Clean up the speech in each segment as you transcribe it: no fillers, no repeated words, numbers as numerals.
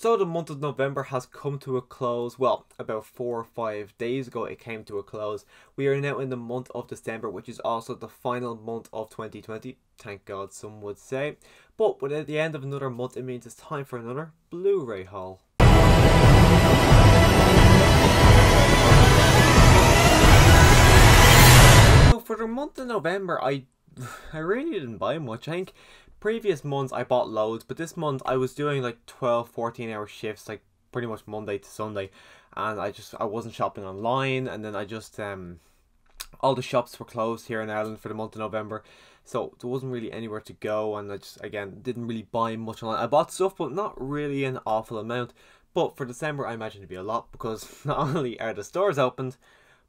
So the month of November has come to a close. Well, about 4 or 5 days ago it came to a close. We are now in the month of December, which is also the final month of 2020. Thank God, some would say. But at the end of another month, it means it's time for another Blu-ray haul. So for the month of November, I really didn't buy much. I think previous months I bought loads, but this month I was doing like 12-14 hour shifts, like pretty much Monday to Sunday, and I wasn't shopping online, and then I just all the shops were closed here in Ireland for the month of November, so there wasn't really anywhere to go, and I just again didn't really buy much online. I bought stuff, but not really an awful amount. But for December I imagine to be a lot, because not only are the stores opened,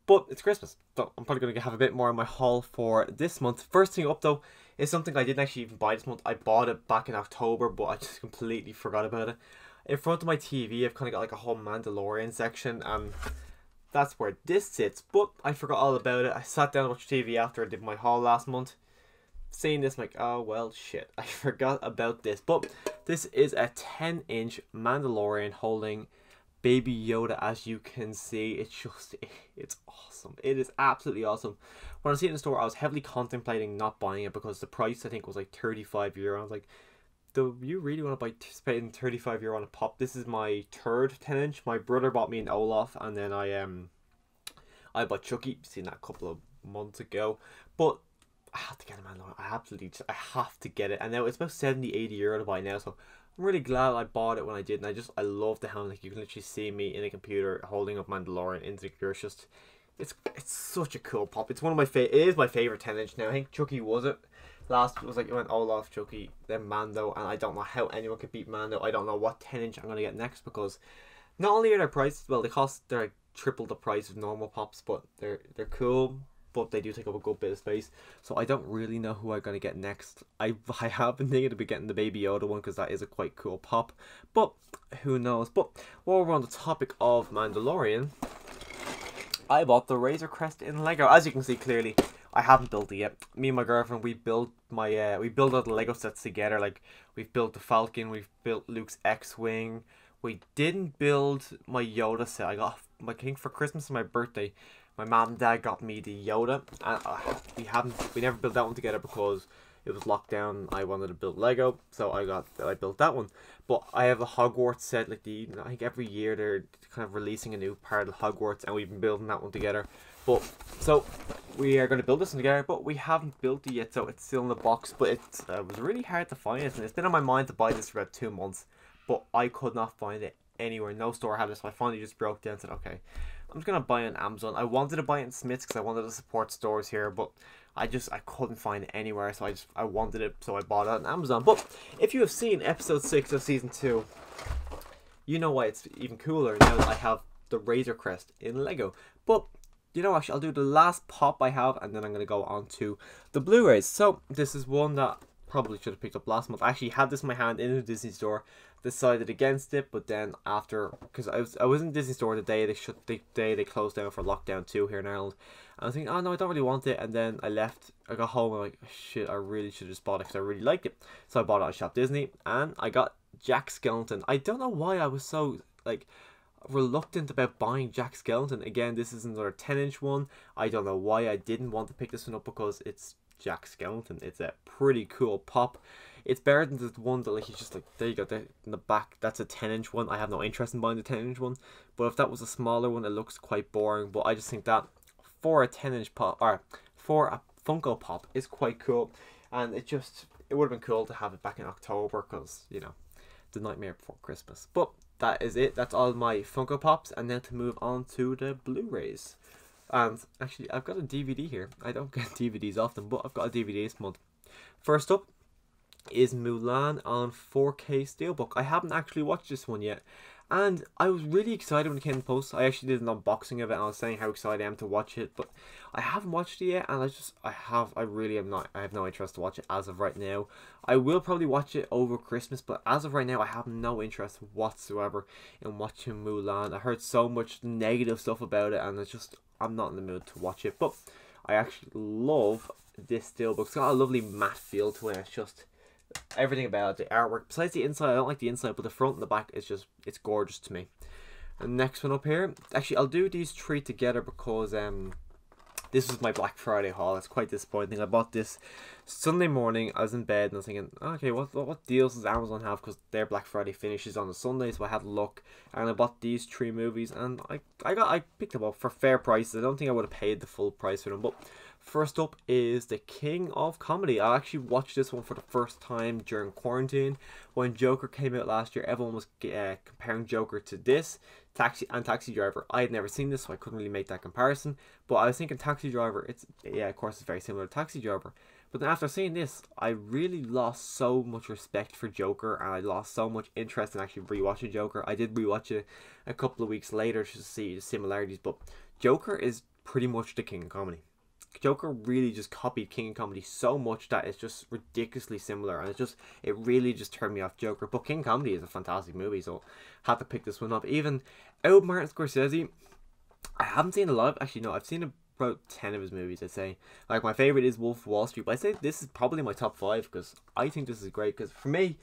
but it's Christmas, so I'm probably going to have a bit more on my haul for this month. First thing up though is something I didn't actually even buy this month. I bought it back in October, but I just completely forgot about it. In front of my TV, I've kind of got like a whole Mandalorian section, and that's where this sits. But I forgot all about it. I sat down to watch TV after I did my haul last month. Seeing this, I'm like, oh well, shit, I forgot about this. But this is a 10-inch Mandalorian holding Baby Yoda, as you can see. It's awesome. It is absolutely awesome. When I see it in the store, I was heavily contemplating not buying it because the price I think was like €35. I was like, do you really want to spend €35 on a pop? This is my third 10-inch. My brother bought me an Olaf, and then I bought Chucky. Seen that a couple of months ago, but I have to get it, man. I have to get it, and now it's about €70-80 to buy now. So I'm really glad I bought it when I did, and I love the how like you can literally see me in a computer holding up Mandalorian into the computer. It's such a cool pop. It's one of my it is my favorite 10-inch now. I think Chucky was it. Last it was like it went Olaf, Chucky, then Mando, and I don't know how anyone could beat Mando. I don't know what 10-inch I'm gonna get next, because not only are their prices, well, they're like triple the price of normal pops, but they're cool, but they do take up a good bit of space. So I don't really know who I'm gonna get next. I have been thinking of getting the Baby Yoda one, because that is a quite cool pop, but who knows. But while we're on the topic of Mandalorian, I bought the Razor Crest in Lego. As you can see clearly, I haven't built it yet. Me and my girlfriend, we built all the Lego sets together. Like, we've built the Falcon, we've built Luke's X-Wing. We didn't build my Yoda set. I got my king for Christmas and my birthday. My mom and dad got me the Yoda, and we never built that one together because it was locked down. I wanted to build Lego, so I built that one. But I have a Hogwarts set. Like I think every year they're kind of releasing a new part of Hogwarts, and we've been building that one together. But so we are going to build this one together, but we haven't built it yet, so it's still in the box. But it was really hard to find it, and it's been on my mind to buy this for about 2 months, but I could not find it anywhere. No store had it, so I finally just broke down and said, okay, I'm just gonna buy it on Amazon. I wanted to buy it in Smith's because I wanted to support stores here, but I couldn't find it anywhere, so I wanted it, so I bought it on Amazon. But if you have seen episode 6 of season 2, you know why it's even cooler now that I have the Razor Crest in Lego. But you know, actually, I'll do the last pop I have, and then I'm gonna go on to the Blu-rays. So this is one that probably should have picked up last month. I actually had this in my hand in the Disney store, decided against it, but then after, because I was in Disney store the day they closed down for lockdown 2 here in Ireland, and I was thinking, oh no, I don't really want it, and then I got home, and I'm like, shit, I really should have just bought it because I really liked it. So I bought it at Shop Disney, and I got Jack Skellington. I don't know why I was so like reluctant about buying Jack Skellington. Again, this is another 10-inch one. I don't know why I didn't want to pick this one up, because it's Jack Skellington. It's a pretty cool pop. It's better than the one that, like, he's just like, there you go, there in the back, that's a 10-inch one. I have no interest in buying the 10-inch one, but if that was a smaller one, it looks quite boring. But I just think that for a 10-inch pop, or for a Funko Pop, is quite cool, and it would have been cool to have it back in October, because, you know, the nightmare before Christmas. But that is it. That's all my Funko Pops, and now to move on to the Blu-rays. And actually, I've got a DVD here. I don't get DVDs often, but I've got a DVD this month. First up is Mulan on 4K Steelbook. I haven't actually watched this one yet, and I was really excited when it came in post. I actually did an unboxing of it, and I was saying how excited I am to watch it, but I haven't watched it yet, and I have no interest to watch it as of right now. I will probably watch it over Christmas, but as of right now, I have no interest whatsoever in watching Mulan. I heard so much negative stuff about it, and I'm not in the mood to watch it. But I actually love this steelbook. It's got a lovely matte feel to it. It's just Everything about it, the artwork. Besides the inside, I don't like the inside, but the front and the back is just, it's gorgeous to me. And next one up here, actually I'll do these three together because this was my Black Friday haul. It's quite disappointing. I bought this Sunday morning. I was in bed and I was thinking, okay, what deals does Amazon have? Because their Black Friday finishes on a Sunday, so I had a look and I bought these three movies and I picked them up for fair prices. I don't think I would have paid the full price for them. But first up is The King of Comedy. I actually watched this one for the first time during quarantine. When Joker came out last year, everyone was comparing Joker to this. Taxi Driver. I had never seen this, so I couldn't really make that comparison. But I was thinking Taxi Driver, of course it's very similar to Taxi Driver. But then after seeing this, I really lost so much respect for Joker, and I lost so much interest in actually rewatching Joker. I did rewatch it a couple of weeks later to see the similarities, but Joker is pretty much the King of Comedy. Joker really just copied King of Comedy so much that it's just ridiculously similar, and it really just turned me off Joker. But King of Comedy is a fantastic movie, so I had to pick this one up. Even out Martin Scorsese, I haven't seen a lot. Actually, no, I've seen about 10 of his movies, I'd say. Like, my favorite is Wolf of Wall Street, but I'd say this is probably my top 5 because I think this is great. Because for me,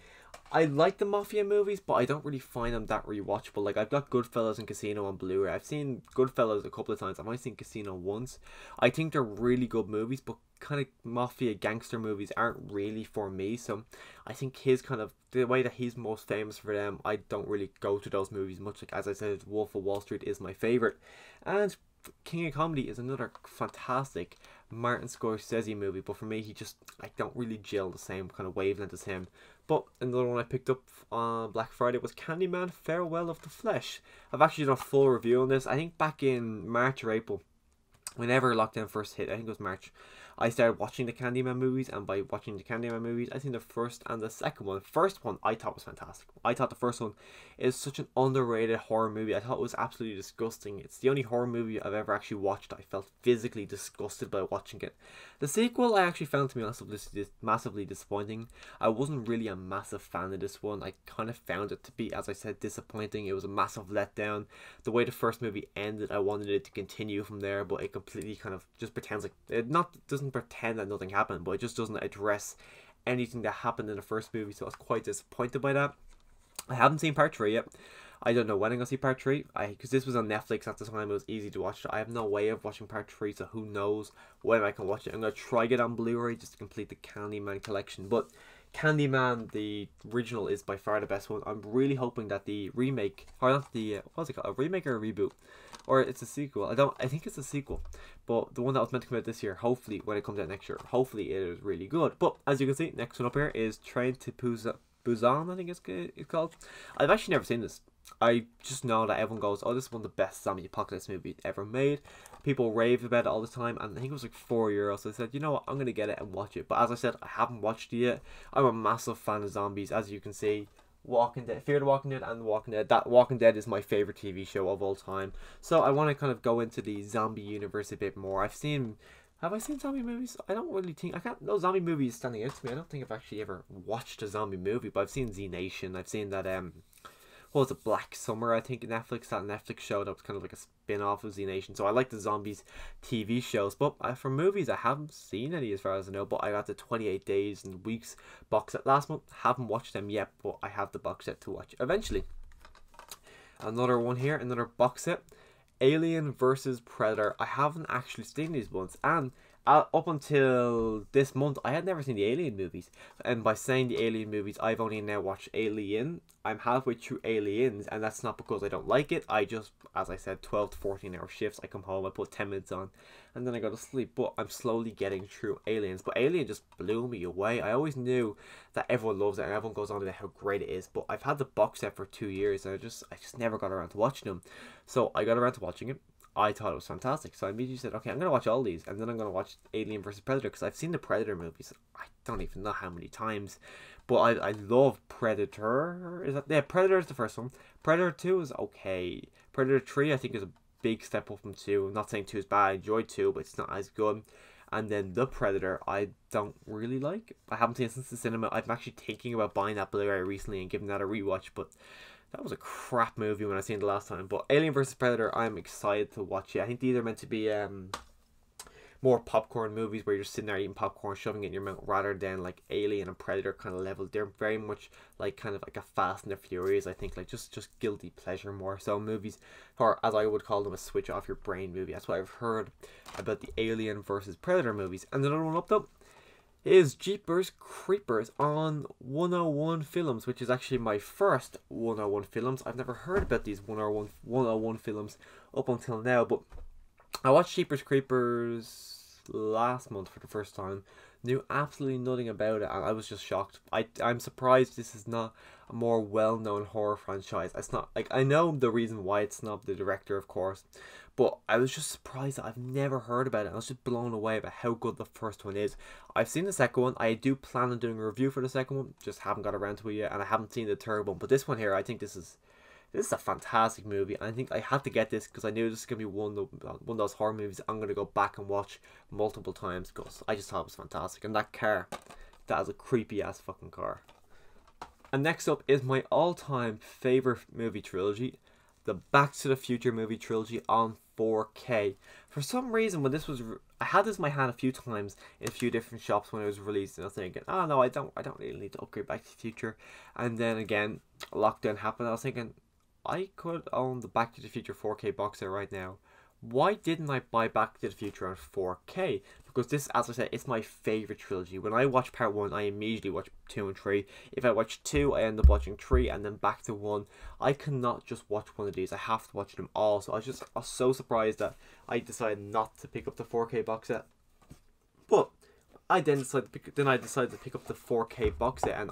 I like the Mafia movies, but I don't really find them that rewatchable. Like, I've got Goodfellas and Casino on Blu-ray. I've seen Goodfellas a couple of times. I've only seen Casino once. I think they're really good movies, but kind of Mafia gangster movies aren't really for me. So I think his kind of, the way that he's most famous for them, I don't really go to those movies much. Like, as I said, Wolf of Wall Street is my favorite. And King of Comedy is another fantastic Martin Scorsese movie, but for me, I don't really gel the same kind of wavelength as him. But another one I picked up on Black Friday was Candyman Farewell of the Flesh. I've actually done a full review on this. I think back in March or April, whenever lockdown first hit, I think it was March, I started watching the Candyman movies, and by watching the Candyman movies, I think the first and the second one. The first one I thought was fantastic. I thought the first one is such an underrated horror movie. I thought it was absolutely disgusting. It's the only horror movie I've ever actually watched that I felt physically disgusted by watching it. The sequel I actually found, to be honest, massively disappointing. I wasn't really a massive fan of this one. I kind of found it to be, as I said, disappointing. It was a massive letdown. The way the first movie ended, I wanted it to continue from there, but it completely kind of just pretends like it doesn't pretend that nothing happened, but it just doesn't address anything that happened in the first movie, so I was quite disappointed by that. I haven't seen part 3 yet. I don't know when I'm going to see part 3, because this was on Netflix at the time. It was easy to watch. I have no way of watching part 3, so who knows when I can watch it. I'm going to try get on Blu-ray just to complete the Candyman collection, but Candyman, the original, is by far the best one. I'm really hoping that the remake, or not the, what's it called, a remake or a reboot? Or it's a sequel. I think it's a sequel. But the one that was meant to come out this year, hopefully, when it comes out next year, hopefully it is really good. But as you can see, next one up here is Train to Busan, I think it's called. I've actually never seen this. I just know that everyone goes, oh, this is one of the best zombie apocalypse movies ever made. People rave about it all the time, and I think it was like €4. So I said, you know what, I'm going to get it and watch it. But as I said, I haven't watched it yet. I'm a massive fan of zombies, as you can see. Walking Dead, Fear the Walking Dead and The Walking Dead. That Walking Dead is my favorite TV show of all time. So I want to kind of go into the zombie universe a bit more. Have I seen zombie movies? I don't really think, no zombie movies standing out to me. I don't think I've actually ever watched a zombie movie, but I've seen Z Nation. I've seen that, what was it, Black Summer, I think, Netflix, that Netflix show that was kind of like a spin-off of Z Nation. So I like the zombies TV shows, but for movies, I haven't seen any as far as I know. But I got the 28 Days and Weeks box set last month. Haven't watched them yet, but I have the box set to watch eventually. Another one here, another box set, Alien versus Predator. I haven't actually seen these ones, and up until this month, I had never seen the Alien movies. And by saying the Alien movies, I've only now watched Alien. I'm halfway through Aliens, and that's not because I don't like it. I just, as I said, 12 to 14 hour shifts. I come home, I put 10 minutes on, and then I go to sleep. But I'm slowly getting through Aliens. But Alien just blew me away. I always knew that everyone loves it, and everyone goes on about how great it is. But I've had the box set for 2 years, and I just never got around to watching them. So I got around to watching it. I thought it was fantastic, so I immediately said, okay, I'm going to watch all these, and then I'm going to watch Alien vs. Predator, because I've seen the Predator movies, I don't even know how many times, but I love Predator. Predator is the first one. Predator 2 is okay. Predator 3, I think, is a big step up from 2. I'm not saying 2 is bad, I enjoyed 2, but it's not as good. And then The Predator, I don't really like. I haven't seen it since the cinema. I'm actually thinking about buying that Blu-ray recently and giving that a rewatch, but that was a crap movie when I seen it the last time. But Alien vs. Predator, I'm excited to watch it. I think these are meant to be more more popcorn movies where you're sitting there eating popcorn, shoving it in your mouth, rather than like Alien and Predator kind of level. They're very much like kind of like a Fast and the Furious, I think, like just guilty pleasure more so movies, or as I would call them, a switch off your brain movie. That's what I've heard about the Alien versus Predator movies. And another one up though is Jeepers Creepers on 101 Films, which is actually my first 101 Films. I've never heard about these 101 Films up until now, but I watched Jeepers Creepers last month for the first time, knew absolutely nothing about it, and I was just shocked. I'm surprised this is not a more well-known horror franchise. It's not, like, I know the reason why it's not, the director of course, but I was just surprised that I've never heard about it. I was just blown away about how good the first one is. I've seen the second one. I do plan on doing a review for the second one, just haven't got around to it yet, and I haven't seen the third one. But this one here, I think this is a fantastic movie. I think I had to get this because I knew this was going to be one of those horror movies I'm going to go back and watch multiple times because I just thought it was fantastic. And that car, that is a creepy ass fucking car. And next up is my all-time favorite movie trilogy, the Back to the Future movie trilogy on 4K. For some reason, when this was, I had this in my hand a few times in a few different shops when it was released, and I was thinking, oh no, I don't really need to upgrade Back to the Future. And then again, lockdown happened. I was thinking, I could own the Back to the Future 4K box set right now. Why didn't I buy Back to the Future on 4K? Because this, as I said, it's my favourite trilogy. When I watch part 1, I immediately watch 2 and 3. If I watch 2, I end up watching 3 and then back to 1. I cannot just watch one of these. I have to watch them all. So I was so surprised that I decided not to pick up the 4K box set. But I then decided to pick up the 4K box set, and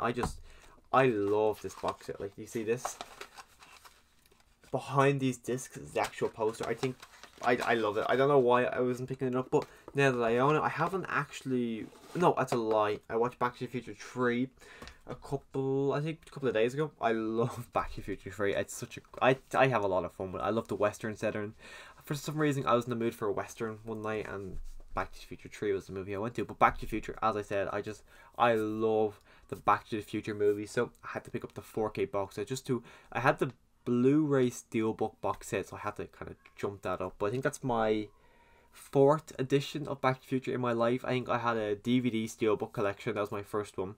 I love this box set. Like, you see this? Behind these discs is the actual poster. I think I love it. I don't know why I wasn't picking it up, but now that I own it, I haven't actually. No, that's a lie. I watched Back to the Future 3 a couple of days ago. I love Back to the Future 3. It's such a. I have a lot of fun with it. I love the Western setting. For some reason, I was in the mood for a Western one night, and Back to the Future 3 was the movie I went to. But Back to the Future, as I said, I love the Back to the Future movie, so I had to pick up the 4K box set I had the Blu-ray Steelbook box set, so I had to kind of jump that up. But I think that's my 4th edition of Back to the Future in my life. I think I had a DVD Steelbook collection. That was my first one.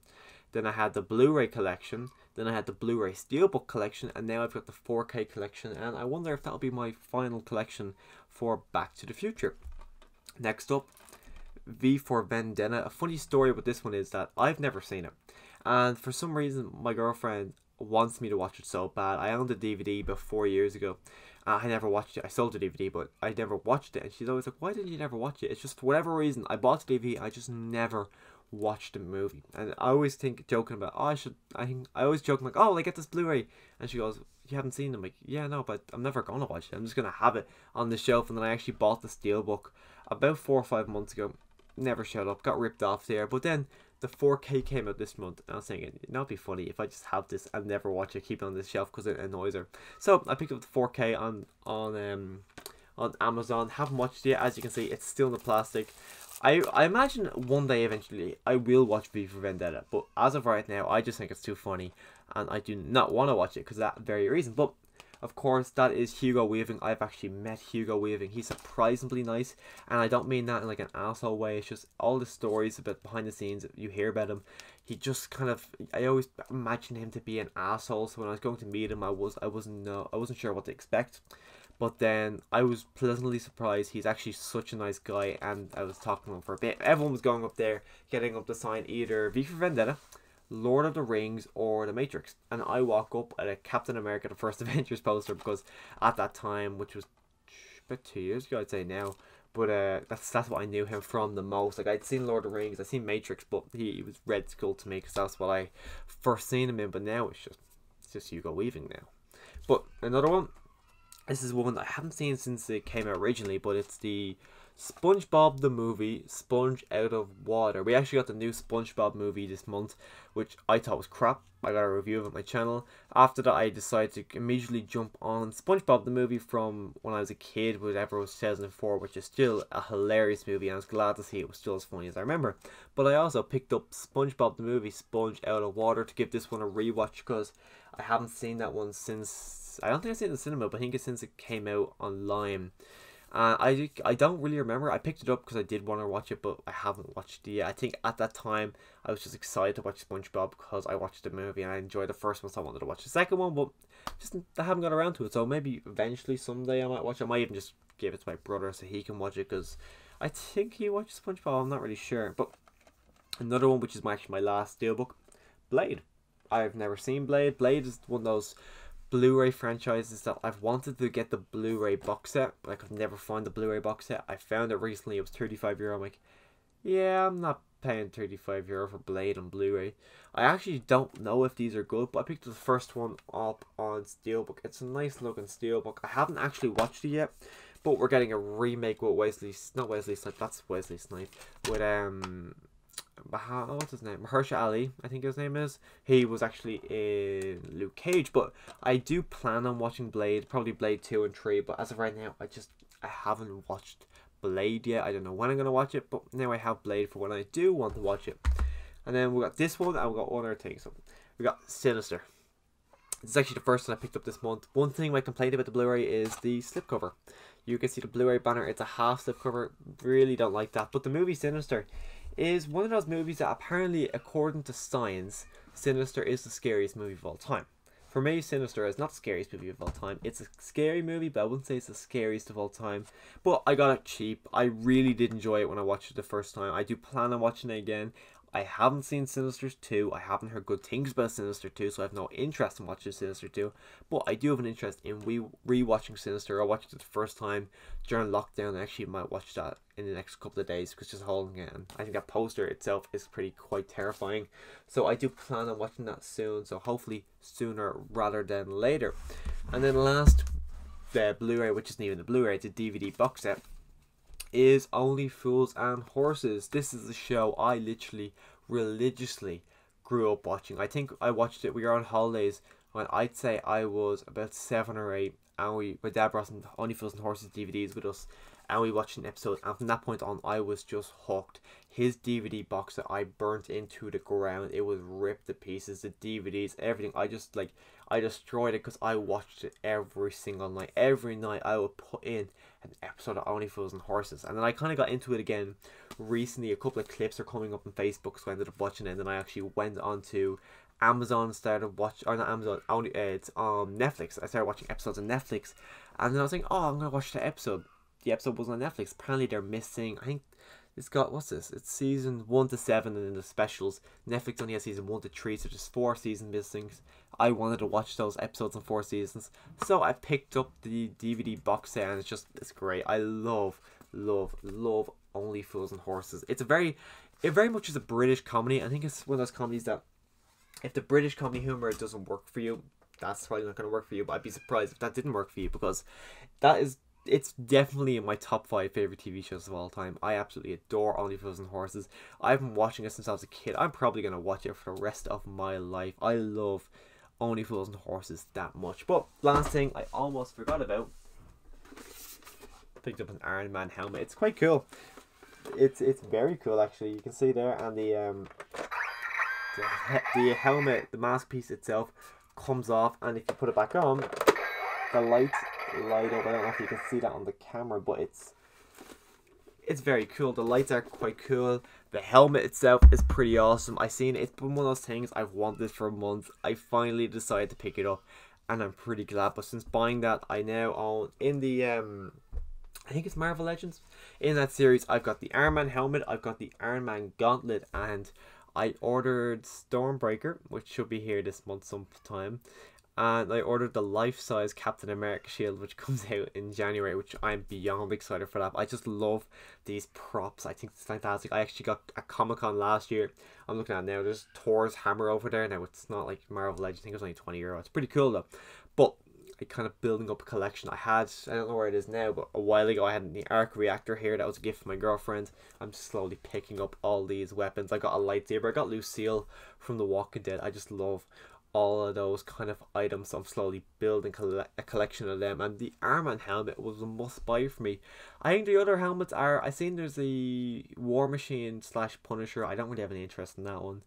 Then I had the Blu-ray collection. Then I had the Blu-ray Steelbook collection. And now I've got the 4K collection. And I wonder if that'll be my final collection for Back to the Future. Next up, V for Vendetta. A funny story with this one is that I've never seen it. And for some reason, my girlfriend wants me to watch it so bad. I owned the DVD about 4 years ago. I never watched it. I sold the DVD, but I never watched it. And she's always like, why did you never watch it? It's just for whatever reason, I bought the DVD, I just never watched the movie. And I always joking about, I always joke like, oh, I get this Blu-ray. And she goes, you haven't seen them? Like, yeah, no, but I'm never going to watch it. I'm just going to have it on the shelf. And then I actually bought the Steelbook about 4 or 5 months ago. Never showed up, got ripped off there. But then the 4K came out this month, and I was thinking, it'd be funny if I just have this and never watch it, keep it on this shelf because it annoys her. So I picked up the 4K on Amazon. Haven't watched it yet. As you can see, it's still in the plastic. I imagine one day eventually I will watch V for Vendetta, but as of right now, I just think it's too funny, and I do not want to watch it because of that very reason. But of course, that is Hugo Weaving. I've actually met Hugo Weaving. He's surprisingly nice, and I don't mean that in like an asshole way. It's just all the stories about behind the scenes that you hear about him. He just kind of, I always imagined him to be an asshole. So when I was going to meet him, I wasn't sure what to expect. But then I was pleasantly surprised. He's actually such a nice guy, and I was talking to him for a bit. Everyone was going up there, getting up to sign either V for Vendetta, Lord of the Rings, or The Matrix. And I walk up at a Captain America the First Avengers poster, because at that time, which was about 2 years ago, I'd say now, but that's what I knew him from the most. Like, I'd seen Lord of the Rings, I'd seen Matrix, but he was Red Skull to me, because that's what I first seen him in. But now it's just Hugo Weaving now. But another one, this is one that I haven't seen since it came out originally, but it's the SpongeBob the movie, Sponge Out of Water. We actually got the new SpongeBob movie this month, which I thought was crap. I got a review of it on my channel. After that, I decided to immediately jump on SpongeBob the movie from when I was a kid, whatever it was, 2004, which is still a hilarious movie, and I was glad to see it was still as funny as I remember. But I also picked up SpongeBob the movie, Sponge Out of Water, to give this one a rewatch, because I haven't seen that one since, I don't think I've seen it in the cinema, but I think it's since it came out online. I don't really remember. I picked it up because I did want to watch it, but I haven't watched it yet. I think at that time I was just excited to watch SpongeBob because I watched the movie and I enjoyed the first one, so I wanted to watch the second one, but just I haven't got around to it. So maybe eventually someday I might watch it. I might even just give it to my brother so he can watch it because I think he watches SpongeBob. I'm not really sure. But another one, which is actually my last steelbook, Blade. I've never seen Blade. Blade is one of those Blu-ray franchises that I've wanted to get the Blu-ray box set, but I could never find the Blu-ray box set. I found it recently. It was €35. I'm like, yeah, I'm not paying €35 for Blade on Blu-ray. I actually don't know if these are good, but I picked the first one up on Steelbook. It's a nice looking Steelbook. I haven't actually watched it yet, but we're getting a remake with not Wesley Snipes, that's Wesley Snipes, with what's his name? Mahershala Ali, I think his name is. He was actually in Luke Cage, but I do plan on watching Blade, probably Blade 2 and 3, but as of right now, I haven't watched Blade yet. I don't know when I'm going to watch it, but now I have Blade for when I do want to watch it. And then we got this one, and we got other things. So we got Sinister. This is actually the first one I picked up this month. One thing I complained about the Blu-ray is the slipcover. You can see the Blu-ray banner, it's a half slipcover. Really don't like that. But the movie Sinister is one of those movies that apparently, according to science, Sinister is the scariest movie of all time. For me, Sinister is not the scariest movie of all time. It's a scary movie, but I wouldn't say it's the scariest of all time. But I got it cheap. I really did enjoy it when I watched it the first time. I do plan on watching it again. I haven't seen Sinister 2. I haven't heard good things about Sinister 2, so I have no interest in watching Sinister 2. But I do have an interest in re-watching Sinister. I watched it the first time during lockdown. I actually might watch that in the next couple of days because just holding it. And I think that poster itself is quite terrifying. So I do plan on watching that soon. So hopefully sooner rather than later. And then last, the Blu-ray, which isn't even the Blu-ray, it's a DVD box set, is Only Fools and Horses. This is a show I literally religiously grew up watching. I think I watched it, we were on holidays when I'd say I was about 7 or 8, and my dad brought some Only Fools and Horses DVDs with us, and we watched an episode, and from that point on I was just hooked. His DVD box that I burnt into the ground. It was ripped to pieces, the DVDs, everything. I destroyed it because I watched it every single night. Every night I would put in an episode of Only Fools and Horses. And then I kind of got into it again recently. A couple of clips are coming up on Facebook, so I ended up watching it. And then I actually went on to Amazon, started watching, or not Amazon, it's on Netflix. I started watching episodes on Netflix. And then I was like, oh, I'm going to watch the episode. The episode wasn't on Netflix. Apparently they're missing, I think it's got, what's this? It's season 1 to 7, and then the specials. Netflix only has season 1 to 3, so there's 4 season missings. I wanted to watch those episodes in 4 seasons, so I picked up the DVD box set, and it's great. I love Only Fools and Horses. It very much is a British comedy. I think it's one of those comedies that, if the British comedy humor doesn't work for you, that's probably not going to work for you. But I'd be surprised if that didn't work for you, because it's definitely in my top 5 favorite TV shows of all time. I absolutely adore Only Fools and Horses. I've been watching it since I was a kid. I'm probably going to watch it for the rest of my life. I love Only Fools and Horses that much. But last thing I almost forgot about, picked up an Iron Man helmet. It's quite cool. It's very cool actually. You can see there, and the helmet, the mask piece itself comes off, and if you put it back on, the lights light up. I don't know if you can see that on the camera, but it's very cool. The lights are quite cool. The helmet itself is pretty awesome. I've seen it. It's been one of those things I've wanted for months. I finally decided to pick it up, and I'm pretty glad. But since buying that, I now own in the I think it's Marvel Legends. In that series, I've got the Iron Man helmet, I've got the Iron Man gauntlet, and I ordered Stormbreaker, which should be here this month sometime. And I ordered the life-size Captain America shield, which comes out in January, which I'm beyond excited for that. I just love these props. I think it's fantastic. I actually got a Comic-Con last year. I'm looking at it now. There's Thor's hammer over there. Now, it's not like Marvel Legends. I think it was only €20. It's pretty cool, though. But I kind of building up a collection. I don't know where it is now, but a while ago I had the arc reactor here. That was a gift from my girlfriend. I'm slowly picking up all these weapons. I got a lightsaber. I got Lucille from The Walking Dead. I just love all of those kind of items. So I'm slowly building a collection of them, and the Iron Man helmet was a must buy for me. I think the other helmets are, I seen there's the War Machine / Punisher. I don't really have any interest in that one.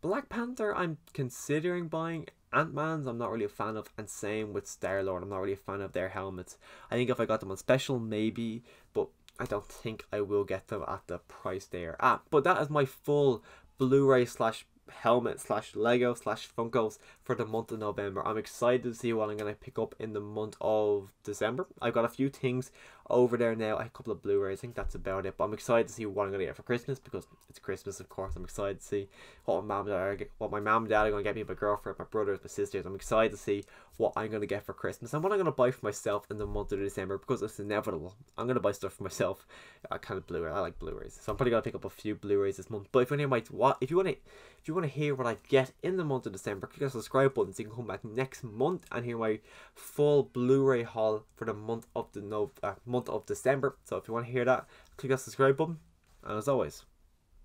Black Panther I'm considering buying, Ant-Man's I'm not really a fan of, and same with Star-Lord, I'm not really a fan of their helmets. I think if I got them on special, maybe, but I don't think I will get them at the price they are at. But that is my full Blu-ray slash helmet slash Lego slash Funkos for the month of November. I'm excited to see what I'm going to pick up in the month of December. I've got a few things over there now. I have a couple of Blu-rays. I think that's about it. But I'm excited to see what I'm going to get for Christmas, because it's Christmas, of course. I'm excited to see what my mom and dad are going to get me, my girlfriend, my brothers, my sisters. I'm excited to see what I'm going to get for Christmas and what I'm going to buy for myself in the month of December, because it's inevitable. I'm going to buy stuff for myself. I kind of Blu-ray. I like Blu-rays, so I'm probably going to pick up a few Blu-rays this month. But if you want to hear what I get in the month of December, click on the subscribe button so you can come back next month and hear my full Blu-ray haul for the month of December. So if you want to hear that, click on the subscribe button. And as always,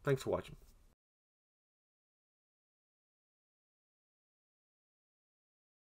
thanks for watching.